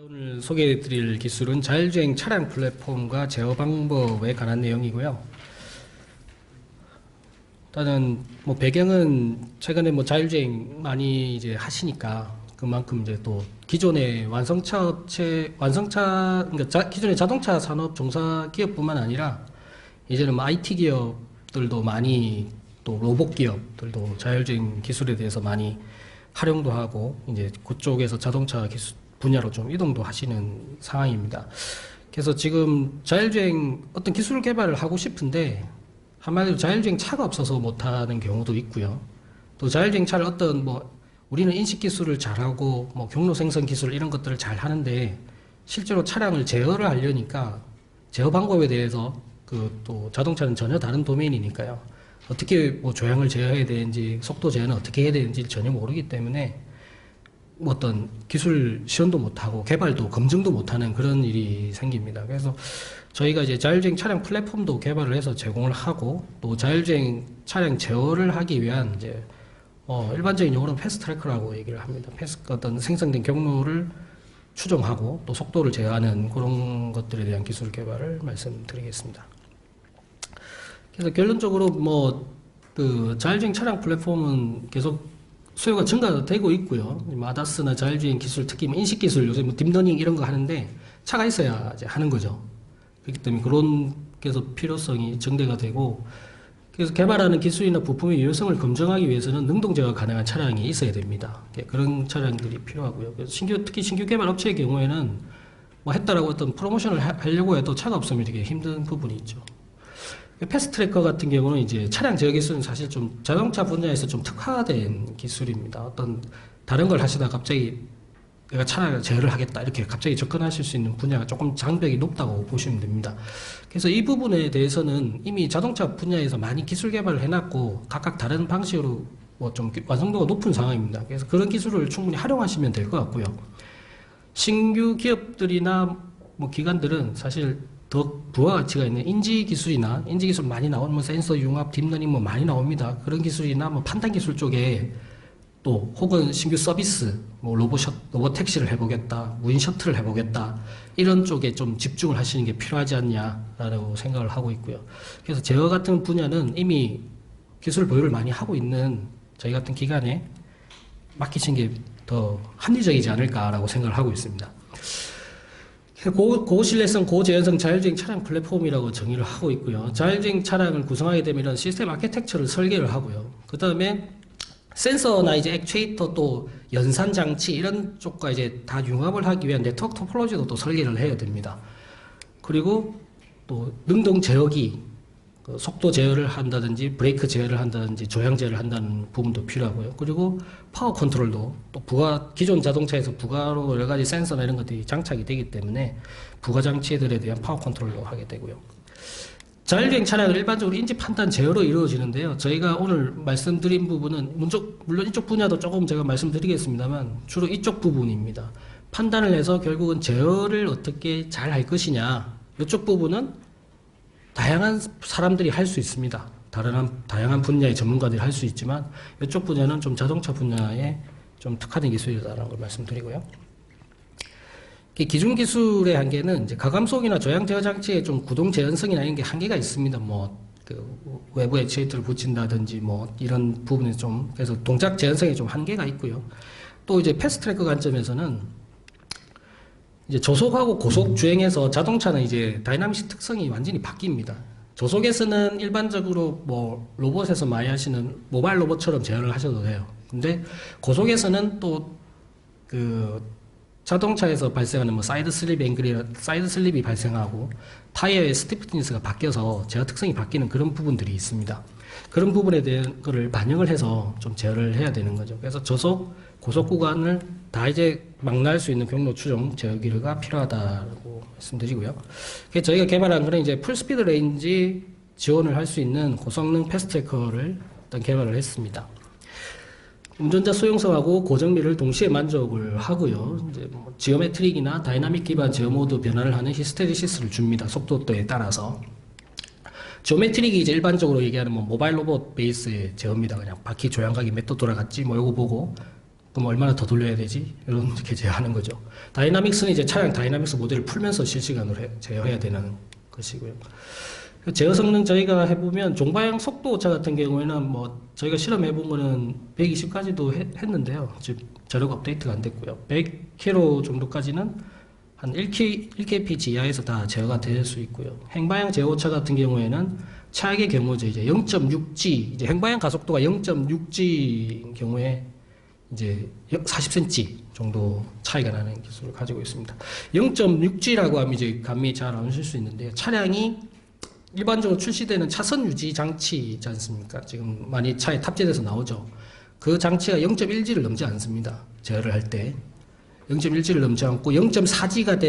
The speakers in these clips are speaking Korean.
오늘 소개해드릴 기술은 자율주행 차량 플랫폼과 제어 방법에 관한 내용이고요. 일단은 배경은 최근에 자율주행 많이 이제 하시니까 그만큼 이제 또 기존의 그러니까 기존의 자동차 산업 종사 기업뿐만 아니라 이제는 IT 기업들도 많이 또 로봇 기업들도 자율주행 기술에 대해서 많이 활용도 하고 이제 그쪽에서 자동차 기술 분야로 좀 이동도 하시는 상황입니다. 그래서 지금 자율주행 어떤 기술 개발을 하고 싶은데 한마디로 자율주행 차가 없어서 못하는 경우도 있고요. 또 자율주행 차를 우리는 인식 기술을 잘하고 경로 생성 기술 이런 것들을 잘 하는데 실제로 차량을 제어를 하려니까 제어 방법에 대해서 또 자동차는 전혀 다른 도메인이니까요. 어떻게 조향을 제어해야 되는지 속도 제어는 어떻게 해야 되는지 전혀 모르기 때문에 어떤 기술 시연도 못하고 개발도 검증도 못하는 그런 일이 생깁니다. 그래서 저희가 이제 자율주행 차량 플랫폼도 개발을 해서 제공을 하고 또 자율주행 차량 제어를 하기 위한 이제 일반적인 용어로는 패스트트래커라고 얘기를 합니다. 어떤 생성된 경로를 추정하고 또 속도를 제어하는 그런 것들에 대한 기술 개발을 말씀드리겠습니다. 그래서 결론적으로 자율주행 차량 플랫폼은 계속 수요가 증가되고 있고요. 아다스나 자율주행 기술, 특히 인식 기술, 요새 딥러닝 이런 거 하는데 차가 있어야 이제 하는 거죠. 그렇기 때문에 그래서 필요성이 증대가 되고, 그래서 개발하는 기술이나 부품의 유효성을 검증하기 위해서는 능동제어가 가능한 차량이 있어야 됩니다. 그런 차량들이 필요하고요. 그래서 특히 신규 개발 업체의 경우에는 했다라고 어떤 프로모션을 하려고 해도 차가 없으면 되게 힘든 부분이 있죠. 패스트트래커 같은 경우는 이제 차량 제어 기술은 사실 좀 자동차 분야에서 좀 특화된 기술입니다. 어떤 다른 걸 하시다가 갑자기 내가 차량을 제어를 하겠다 이렇게 갑자기 접근하실 수 있는 분야가 조금 장벽이 높다고 보시면 됩니다. 그래서 이 부분에 대해서는 이미 자동차 분야에서 많이 기술 개발을 해놨고 각각 다른 방식으로 좀 완성도가 높은 상황입니다. 그래서 그런 기술을 충분히 활용하시면 될 것 같고요. 신규 기업들이나 기관들은 사실 더 부가가치가 있는 인지기술 많이 나오는 센서 융합, 딥러닝 많이 나옵니다. 그런 기술이나 판단 기술 쪽에 또 혹은 신규 서비스, 로봇 택시를 해보겠다, 무인 셔틀을 해보겠다 이런 쪽에 좀 집중을 하시는 게 필요하지 않냐라고 생각을 하고 있고요. 그래서 제어 같은 분야는 이미 기술 보유를 많이 하고 있는 저희 같은 기관에 맡기신 게 더 합리적이지 않을까라고 생각을 하고 있습니다. 고신뢰성, 고재현성 자율주행 차량 플랫폼이라고 정의를 하고 있고요. 자율주행 차량을 구성하게 되면 이런 시스템 아키텍처를 설계를 하고요. 그 다음에 센서나 이제 액추에이터 또 연산 장치 이런 쪽과 이제 다 융합을 하기 위한 네트워크 토폴로지도 또 설계를 해야 됩니다. 그리고 또 능동 제어기, 속도 제어를 한다든지 브레이크 제어를 한다든지 조향 제어를 한다는 부분도 필요하고요. 그리고 파워 컨트롤도 또 기존 자동차에서 부가로 여러 가지 센서나 이런 것들이 장착이 되기 때문에 부가 장치들에 대한 파워 컨트롤도 하게 되고요. 자율주행 차량은 일반적으로 인지 판단 제어로 이루어지는데요. 저희가 오늘 말씀드린 부분은 물론 이쪽 분야도 조금 제가 말씀드리겠습니다만 주로 이쪽 부분입니다. 판단을 해서 결국은 제어를 어떻게 잘 할 것이냐, 이쪽 부분은 다양한 사람들이 할 수 있습니다. 다양한 분야의 전문가들이 할 수 있지만 이쪽 분야는 좀 자동차 분야에 좀 특화된 기술이다라는 걸 말씀드리고요. 기준 기술의 한계는 이제 가감속이나 조향 제어 장치의 좀 구동 재현성이나 이런 게 한계가 있습니다. 외부 액추에이터를 붙인다든지 이런 부분에 좀 그래서 동작 재현성에 좀 한계가 있고요. 또 이제 패스트트래커 관점에서는 이제 조속하고 고속 주행에서 자동차는 이제 다이나믹 특성이 완전히 바뀝니다. 조속에서는 일반적으로 로봇에서 많이 하시는 모바일 로봇처럼 제어를 하셔도 돼요. 근데 고속에서는 또 자동차에서 발생하는 사이드 슬립이 발생하고 타이어의 스티프니스가 바뀌어서 제어 특성이 바뀌는 그런 부분들이 있습니다. 그런 부분에 대한 거를 반영을 해서 좀 제어를 해야 되는 거죠. 그래서 고속 구간을 다 이제 막날 수 있는 경로 추정 제어기가 필요하다고 말씀드리고요. 그래서 저희가 개발한 거는 이제 풀스피드 레인지 지원을 할 수 있는 고성능 패스트트래커를 일단 개발을 했습니다. 운전자 수용성하고 고정비를 동시에 만족을 하고요. 이제 지오메트릭이나 다이나믹 기반 제어 모드 변화를 하는 히스테리시스를 줍니다. 속도도에 따라서. 지오메트릭이 이제 일반적으로 얘기하는 모바일 로봇 베이스의 제어입니다. 그냥 바퀴 조향각이 몇 도 돌아갔지 요거 보고 그럼 얼마나 더 돌려야 되지? 이렇게 제어하는 거죠. 다이나믹스는 이제 차량 다이나믹스 모델을 풀면서 실시간으로 제어해야 되는 것이고요. 제어 성능 저희가 해보면 종방향 속도 오차 같은 경우에는 뭐 저희가 실험해본 거는 120까지도 했는데요. 즉 자료가 업데이트가 안 됐고요. 100km 정도까지는 한 1kph 이하에서 다 제어가 될 수 있고요. 행방향 제어 오차 같은 경우에는 차액의 경우죠. 이제 0.6G, 이제 행방향 가속도가 0.6G인 경우에 이제 40cm 정도 차이가 나는 기술을 가지고 있습니다. 0.6G라고 하면 이제 감이 잘 안 오실 수 있는데, 차량이 일반적으로 출시되는 차선 유지 장치 있지 않습니까? 지금 많이 차에 탑재돼서 나오죠. 그 장치가 0.1G를 넘지 않습니다. 제어를 할 때. 0.1G를 넘지 않고 0.4G가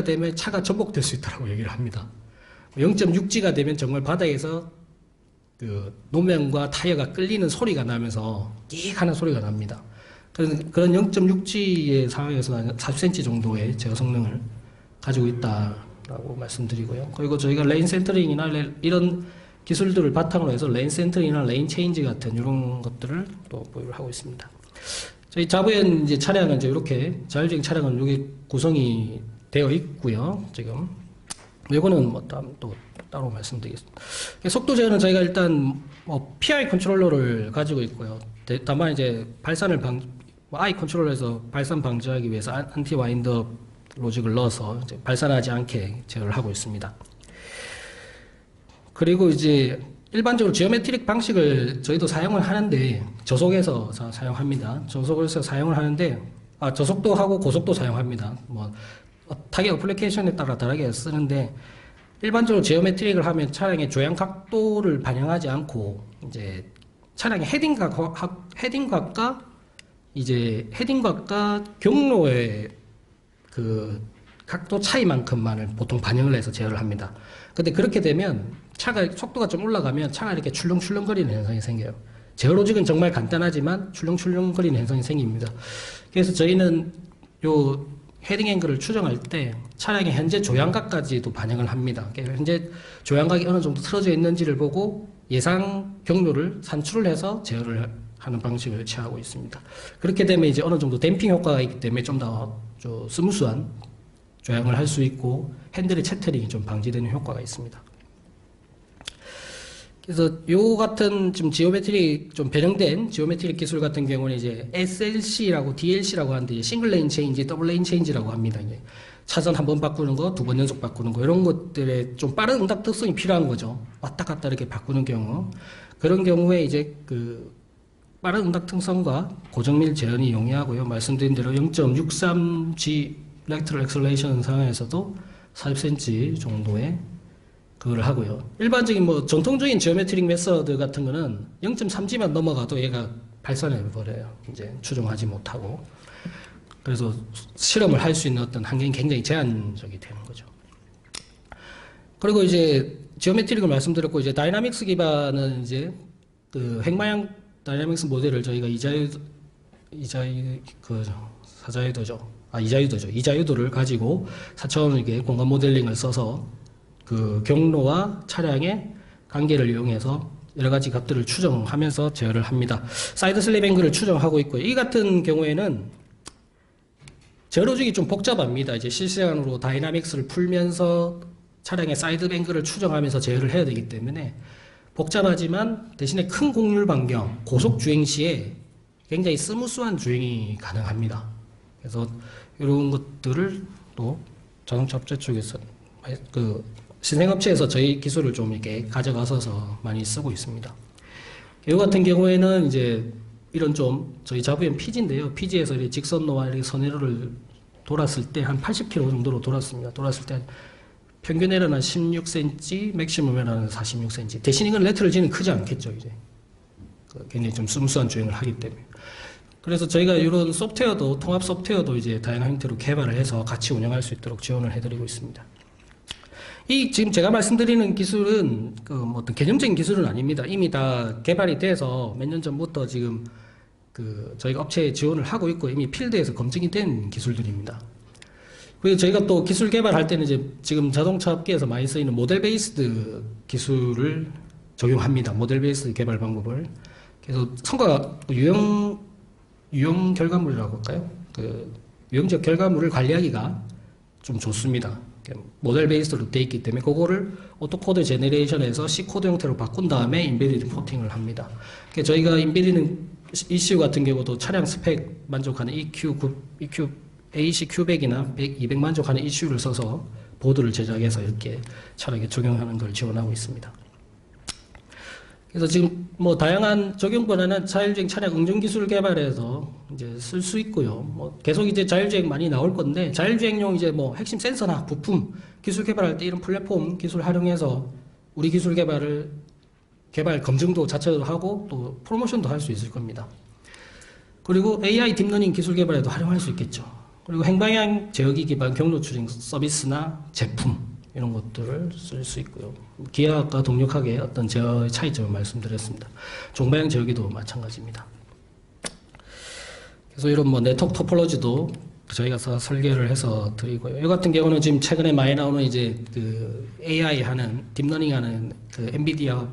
되면 차가 전복될 수 있다고 얘기를 합니다. 0.6G가 되면 정말 바닥에서 그 노면과 타이어가 끌리는 소리가 나면서 끼익 하는 소리가 납니다. 그런 0.6G의 상황에서 40cm 정도의 제어 성능을 가지고 있다라고 말씀드리고요. 그리고 저희가 레인 센터링이나 이런 기술들을 바탕으로 해서 레인 센터링이나 레인 체인지 같은 이런 것들을 또 보유를 하고 있습니다. 저희 자부엔 이제 차량은 이제 이렇게 자율주행 차량은 여기 구성이 되어 있고요. 지금 이거는 뭐 또 따로 말씀드리겠습니다. 속도 제어는 저희가 일단 뭐 PI 컨트롤러를 가지고 있고요. 다만 이제 I 컨트롤러에서 발산 방지하기 위해서 안티 와인드업 로직을 넣어서 이제 발산하지 않게 제어를 하고 있습니다. 그리고 이제 일반적으로 지오메트릭 방식을 저희도 사용을 하는데, 저속에서 사용합니다. 저속에서 사용을 하는데, 저속도 하고 고속도 사용합니다. 뭐 타겟 어플리케이션에 따라 다르게 쓰는데, 일반적으로 지오메트릭을 하면 차량의 조향 각도를 반영하지 않고 이제 차량의 헤딩각과 경로의 그 각도 차이만큼만을 보통 반영을 해서 제어를 합니다. 근데 그렇게 되면 차가 속도가 좀 올라가면 차가 이렇게 출렁출렁거리는 현상이 생겨요. 제어 로직은 정말 간단하지만 출렁출렁거리는 현상이 생깁니다. 그래서 저희는 요 헤딩 앵글을 추정할 때 차량의 현재 조향각까지도 반영을 합니다. 현재 조향각이 어느 정도 틀어져 있는지를 보고 예상 경로를 산출을 해서 제어를 하는 방식을 취하고 있습니다. 그렇게 되면 이제 어느 정도 댐핑 효과가 있기 때문에 좀 더 스무스한 조향을 할 수 있고 핸들의 채터링이 좀 방지되는 효과가 있습니다. 그래서 요 같은 지금 지오메트릭 좀 변형된 지오메트릭 기술 같은 경우는 이제 SLC라고 DLC라고 하는데 싱글 레인 체인지, 더블 레인 체인지라고 합니다. 이제 차선 한 번 바꾸는 거, 두 번 연속 바꾸는 거, 이런 것들에 좀 빠른 응답 특성이 필요한 거죠. 왔다 갔다 이렇게 바꾸는 경우. 그런 경우에 이제 그 빠른 응답 특성과 고정밀 제어이 용이하고요. 말씀드린 대로 0.63G lateral acceleration 상황에서도 40cm 정도의 그걸 하고요. 일반적인 뭐 전통적인 지오메트릭 메서드 같은 거는 0.3G만 넘어가도 얘가 발산해 버려요. 이제 추종하지 못하고. 그래서 실험을 할 수 있는 어떤 환경이 굉장히 제한적이 되는 거죠. 그리고 이제 지오메트릭을 말씀드렸고, 이제 다이나믹스 기반은 이제 그 핵마양 다이나믹스 모델을 저희가 이자유도를 가지고 4차원의 공간 모델링을 써서 그 경로와 차량의 관계를 이용해서 여러 가지 값들을 추정하면서 제어를 합니다. 사이드 슬립 앵글을 추정하고 있고요. 이 같은 경우에는 제어 로직이 좀 복잡합니다. 이제 실시간으로 다이나믹스를 풀면서 차량의 사이드 앵글을 추정하면서 제어를 해야 되기 때문에 복잡하지만 대신에 큰 곡률 반경, 고속 주행 시에 굉장히 스무스한 주행이 가능합니다. 그래서 이런 것들을 또 자동차 업체 쪽에서 그 신생업체에서 저희 기술을 좀 이렇게 가져가서 많이 쓰고 있습니다. 이 같은 경우에는 이제 이런 좀 저희 자부엔 피지인데요. 피지에서 이렇게 직선로와 이렇게 선회로를 돌았을 때 한 80km 정도로 돌았습니다. 돌았을 때 평균 에러는 16cm, 맥시멈 에러는 46cm. 대신 이건 레터럴지는 크지 않겠죠, 이제. 굉장히 좀 스무스한 주행을 하기 때문에. 그래서 저희가 이런 소프트웨어도, 통합 소프트웨어도 이제 다양한 형태로 개발을 해서 같이 운영할 수 있도록 지원을 해드리고 있습니다. 지금 제가 말씀드리는 기술은 뭐 어떤 개념적인 기술은 아닙니다. 이미 다 개발이 돼서 몇 년 전부터 지금 저희가 업체에 지원을 하고 있고 이미 필드에서 검증이 된 기술들입니다. 그리고 저희가 또 기술 개발할 때는 이제 지금 자동차 업계에서 많이 쓰이는 모델 베이스드 기술을 적용합니다. 모델 베이스드 개발 방법을. 그래서 성과가 유형 결과물이라고 할까요? 그 유형적 결과물을 관리하기가 좀 좋습니다. 모델 베이스로 돼 있기 때문에 그거를 오토코드 제너레이션에서 C 코드 형태로 바꾼 다음에 인베디드 포팅을 합니다. 저희가 인베디드 ECU 같은 경우도 차량 스펙 만족하는 AC Q100이나 200 만족하는 ECU를 써서 보드를 제작해서 이렇게 차량에 적용하는 걸 지원하고 있습니다. 그래서 지금 뭐 다양한 적용 권한은 자율주행 차량 응용 기술 개발에서 이제 쓸 수 있고요. 뭐 계속 이제 자율주행 많이 나올 건데 자율주행용 이제 뭐 핵심 센서나 부품 기술 개발할 때 이런 플랫폼 기술 활용해서 우리 기술 개발 검증도 자체로 하고 또 프로모션도 할 수 있을 겁니다. 그리고 AI 딥러닝 기술 개발에도 활용할 수 있겠죠. 그리고 행방향 제어기 기반 경로 추진 서비스나 제품 이런 것들을 쓸 수 있고요. 기아과 동력하게 어떤 제어의 차이점을 말씀드렸습니다. 종방향 제어기도 마찬가지입니다. 그래서 이런 뭐 네트워크 토폴로지도 저희가 설계를 해서 드리고요. 이 같은 경우는 지금 최근에 많이 나오는 이제 그 AI 하는 딥러닝 하는 그 엔비디아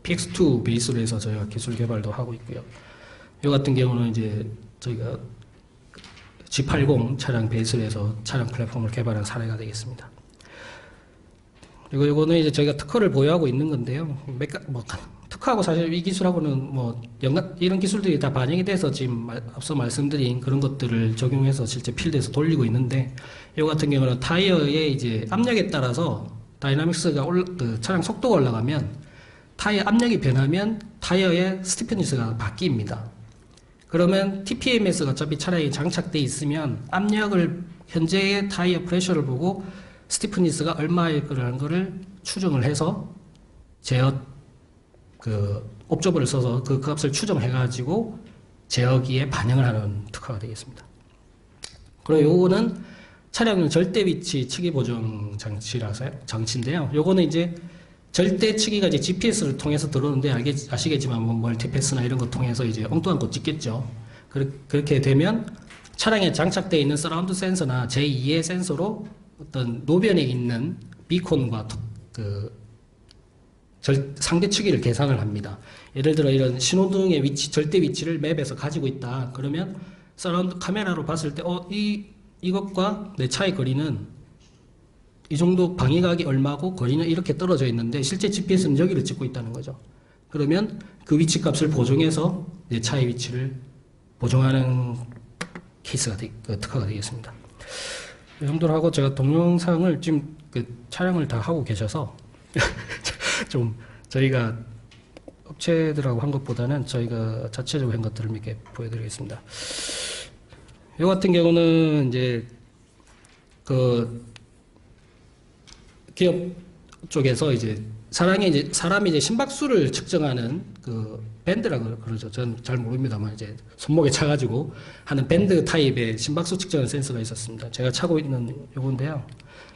PX2 베이스로 해서 저희가 기술 개발도 하고 있고요. 이 같은 경우는 이제 저희가 G80 차량 베이스로 해서 차량 플랫폼을 개발한 사례가 되겠습니다. 그리고 이거는 이제 저희가 특허를 보유하고 있는 건데요. 특허하고 사실 이 기술하고는 뭐 이런 기술들이 다 반영이 돼서 지금 앞서 말씀드린 그런 것들을 적용해서 실제 필드에서 돌리고 있는데, 이 같은 경우는 타이어의 이제 압력에 따라서 다이나믹스가 그 차량 속도가 올라가면 타이어 압력이 변하면 타이어의 스티프니스가 바뀝니다. 그러면 TPMS가 어차피 차량에 장착돼 있으면 압력을 현재의 타이어 프레셔를 보고 스티프니스가 얼마일 거라는 거를 추정을 해서 제어 그 옵저버를 써서 그 값을 추정해 가지고 제어기에 반영을 하는 특허가 되겠습니다. 그리고 요거는 차량은 절대 위치 측이 보정 장치인데요. 요거는 이제 절대 측이가 이제 GPS를 통해서 들어오는데 아시겠지만 뭐 멀티패스나 이런 거 통해서 이제 엉뚱한 거 찍겠죠. 그렇게 되면 차량에 장착되어 있는 서라운드 센서나 제2의 센서로 어떤 노변에 있는 비콘과 상대 측위를 계산을 합니다. 예를 들어 이런 신호등의 위치, 절대 위치를 맵에서 가지고 있다. 그러면 서라운드 카메라로 봤을 때 이것과 내 차의 거리는 이 정도 방위각이 얼마고 거리는 이렇게 떨어져 있는데 실제 GPS는 여기를 찍고 있다는 거죠. 그러면 그 위치 값을 보정해서 내 차의 위치를 보정하는 케이스가 특허가 되겠습니다. 이 정도로 하고 제가 동영상을 지금 그 촬영을 다 하고 계셔서 좀 저희가 업체들하고 한 것보다는 저희가 자체적으로 한 것들을 몇 개 보여드리겠습니다. 이 같은 경우는 이제 그 기업 쪽에서 이제 사람이 이제 심박수를 측정하는 그 밴드라고 그러죠. 저는 잘 모릅니다만 이제 손목에 차가지고 하는 밴드 타입의 심박수 측정하는 센서가 있었습니다. 제가 차고 있는 요건데요.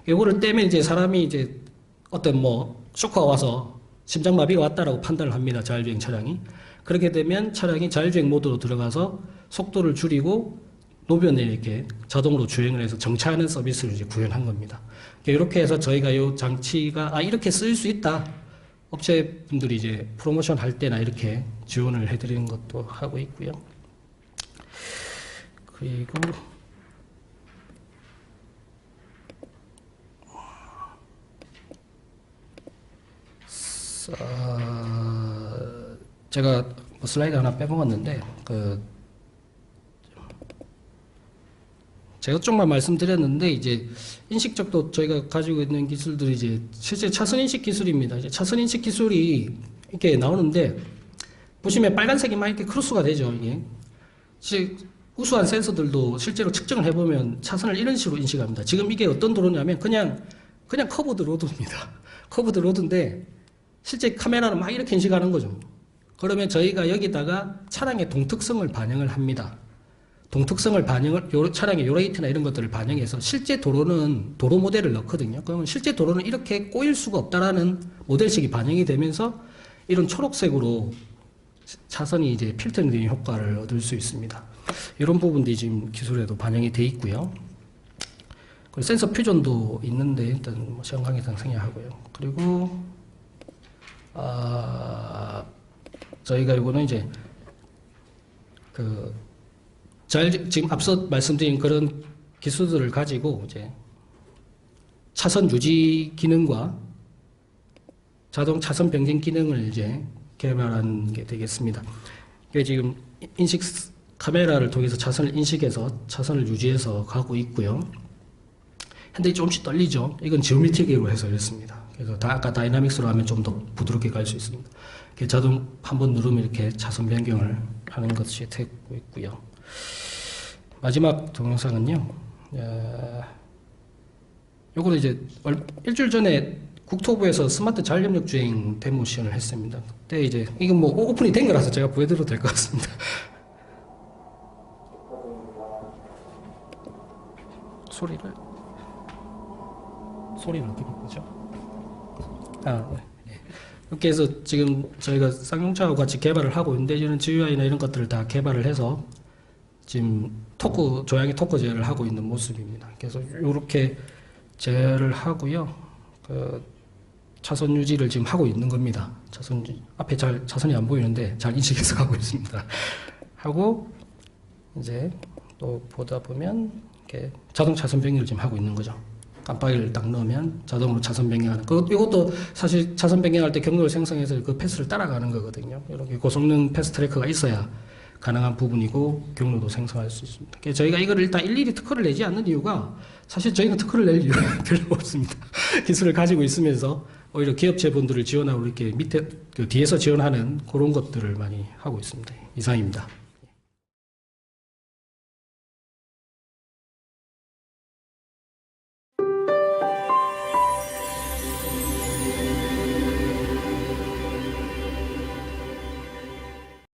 요거를 떼면 이제 사람이 이제 어떤 뭐 쇼크가 와서 심장마비가 왔다라고 판단을 합니다. 자율주행 차량이. 그렇게 되면 차량이 자율주행 모드로 들어가서 속도를 줄이고 노변에 이렇게 자동으로 주행을 해서 정차하는 서비스를 이제 구현한 겁니다. 이렇게 해서 저희가 이 장치가 이렇게 쓰일 수 있다. 업체분들이 이제 프로모션 할 때나 이렇게 지원을 해드리는 것도 하고 있고요. 그리고 제가 슬라이드 하나 빼먹었는데 제가 쪽만 말씀드렸는데 이제 인식적도 저희가 가지고 있는 기술들이 이제 실제 차선 인식 기술입니다. 이제 차선 인식 기술이 이렇게 나오는데 보시면 빨간색이 막 이렇게 크로스가 되죠. 이게 우수한 센서들도 실제로 측정을 해보면 차선을 이런 식으로 인식합니다. 지금 이게 어떤 도로냐면 그냥 커브드 로드입니다. 커브드 로드인데 실제 카메라는 막 이렇게 인식하는 거죠. 그러면 저희가 여기다가 차량의 동특성을 반영을 합니다. 동특성을 차량의 요레이트나 이런 것들을 반영해서 실제 도로는 도로 모델을 넣거든요. 그러면 실제 도로는 이렇게 꼬일 수가 없다라는 모델식이 반영이 되면서 이런 초록색으로 차선이 이제 필터링 효과를 얻을 수 있습니다. 이런 부분들이 지금 기술에도 반영이 돼 있고요. 그리고 센서 퓨전도 있는데 일단 뭐 시간 관계상 생략하고요. 그리고 저희가 이거는 이제 지금 앞서 말씀드린 그런 기술들을 가지고 이제 차선 유지 기능과 자동 차선 변경 기능을 이제 개발한 게 되겠습니다. 이게 지금 인식 카메라를 통해서 차선을 인식해서 차선을 유지해서 가고 있고요. 핸들이 조금씩 떨리죠. 이건 지오메트릭으로 해서 이렇습니다. 그래서 아까 다이나믹스로 하면 좀 더 부드럽게 갈 수 있습니다. 자동 한번 누르면 이렇게 차선 변경을 하는 것이 되고 있고요. 마지막 동영상은요. 요거는 이제 일주일 전에 국토부에서 스마트 자율협력 주행 데모 시연을 했습니다. 그때 이제 이건 뭐 오픈이 된 거라서 제가 보여드려도 될 것 같습니다. 소리를 어떻게 바꾸죠? 네. 이렇게 해서 지금 저희가 쌍용차와 같이 개발을 하고 있는데 이런 GUI나 이런 것들을 다 개발을 해서 지금 조향의 토크 제어를 하고 있는 모습입니다. 그래서 이렇게 제어를 하고요. 차선 유지를 지금 하고 있는 겁니다. 앞에 차선이 안 보이는데 잘 인식해서 가고 있습니다. 하고 이제 또 보다 보면 이렇게 자동 차선 변경을 지금 하고 있는 거죠. 깜빡이를 딱 넣으면 자동으로 차선 변경하는. 이것도 사실 차선 변경할 때 경로를 생성해서 그 패스를 따라가는 거거든요. 이렇게 고성능 패스 트래커가 있어야 가능한 부분이고 경로도 생성할 수 있습니다. 저희가 이걸 일단 일일이 특허를 내지 않는 이유가 사실 저희는 특허를 낼 이유가 별로 없습니다. 기술을 가지고 있으면서 오히려 기업체분들을 지원하고 이렇게 밑에 뒤에서 지원하는 그런 것들을 많이 하고 있습니다. 이상입니다.